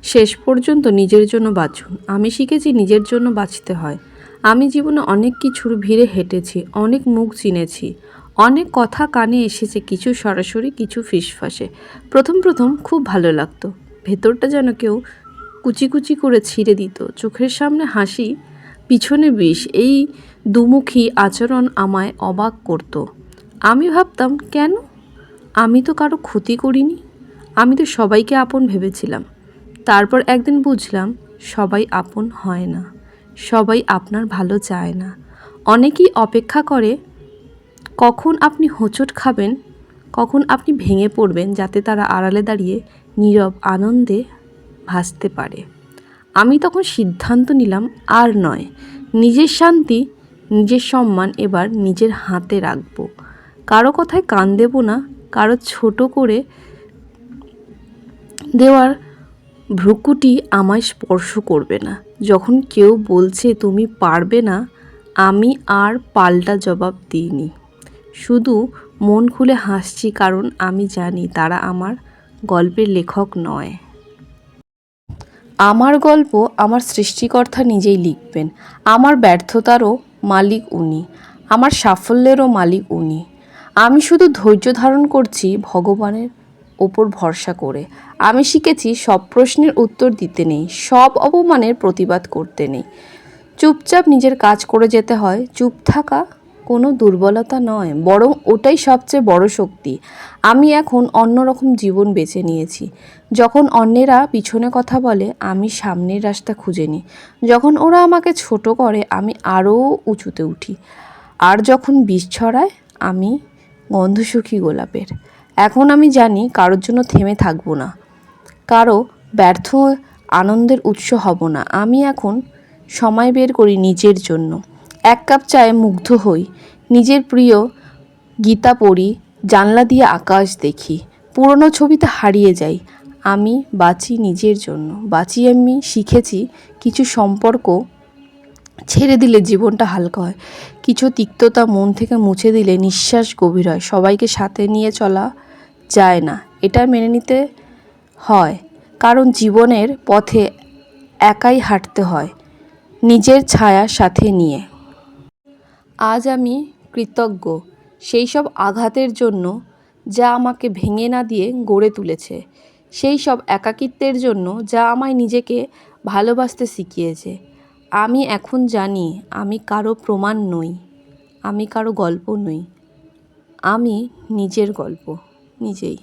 শেষ পর্যন্ত নিজের জন্য বাঁচুন। আমি শিখেছি নিজের জন্য বাঁচতে হয়। আমি জীবনে অনেক কিছুর ভিড়ে হেঁটেছি, অনেক মুখ চিনেছি, অনেক কথা কানে এসেছে, কিছু সরাসরি, কিছু ফিসফাসে। প্রথম প্রথম খুব ভালো লাগতো, ভেতরটা যেন কেউ কুচি কুচি করে ছিঁড়ে দিত। চোখের সামনে হাসি, পিছনে বিষ, এই দুমুখী আচরণ আমায় অবাক করত। আমি ভাবতাম, কেন? আমি তো কারো ক্ষতি করিনি, আমি তো সবাইকে আপন ভেবেছিলাম। তারপর একদিন বুঝলাম, সবাই আপন হয় না, সবাই আপনার ভালো চায় না। অনেকেই অপেক্ষা করে কখন আপনি হোঁচট খাবেন, কখন আপনি ভেঙে পড়বেন, যাতে তারা আড়ালে দাঁড়িয়ে নীরব আনন্দে ভাসতে পারে। আমি তখন সিদ্ধান্ত নিলাম, আর নয়, নিজের শান্তি, নিজের সম্মান এবার নিজের হাতে রাখবো। কারো কথায় কান দেব না, কারো ছোট করে দেওয়ার ভ্রুকুটি আমায় স্পর্শ করবে না। যখন কেউ বলছে তুমি পারবে না, আমি আর পাল্টা জবাব দিইনি। শুধু মন খুলে হাসছি, কারণ আমি জানি তারা আমার গল্পের লেখক নয়। আমার গল্প আমার সৃষ্টিকর্তা নিজেই লিখবেন। আমার ব্যর্থতারও মালিক উনি, আমার সাফল্যেরও মালিক উনি। আমি শুধু ধৈর্য ধারণ করছি, ভগবানের ওপর ভরসা করে। আমি শিখেছি সব প্রশ্নের উত্তর দিতে নেই, সব অপমানের প্রতিবাদ করতে নেই। চুপচাপ নিজের কাজ করে যেতে হয়। চুপ থাকা কোনো দুর্বলতা নয়, বরং ওটাই সবচেয়ে বড় শক্তি। আমি এখন অন্যরকম জীবন বেছে নিয়েছি। যখন অন্যেরা পিছনে কথা বলে, আমি সামনের রাস্তা খুঁজে নিই। যখন ওরা আমাকে ছোট করে, আমি আরও উঁচুতে উঠি। আর যখন বিষ ছড়ায়, আমি গন্ধসুখী গোলাপের। এখন আমি জানি কারোর জন্য থেমে থাকবো না, কারো ব্যর্থ আনন্দের উৎস হব না। আমি এখন সময় বের করি নিজের জন্য। এক কাপ চায়ে মুগ্ধ হই, নিজের প্রিয় গীতা পড়ি, জানলা দিয়ে আকাশ দেখি, পুরনো ছবিতে হারিয়ে যাই। আমি বাঁচি নিজের জন্য। আমি শিখেছি, কিছু সম্পর্ক ছেড়ে দিলে জীবনটা হালকা হয়, কিছু তিক্ততা মন থেকে মুছে দিলে নিঃশ্বাস গভীর হয়। সবাইকে সাথে নিয়ে চলা যায় না, এটা মেনে নিতে হয়, কারণ জীবনের পথে একাই হাঁটতে হয়, নিজের ছায়া সাথে নিয়ে। আজ আমি কৃতজ্ঞ সেই সব আঘাতের জন্য যা আমাকে ভেঙে না দিয়ে গড়ে তুলেছে, সেই সব একাকিত্বের জন্য যা আমায় নিজেকে ভালোবাসতে শিখিয়েছে। আমি এখন জানি, আমি কারো প্রমাণ নই, আমি কারো গল্প নই, আমি নিজের গল্প নিজেই।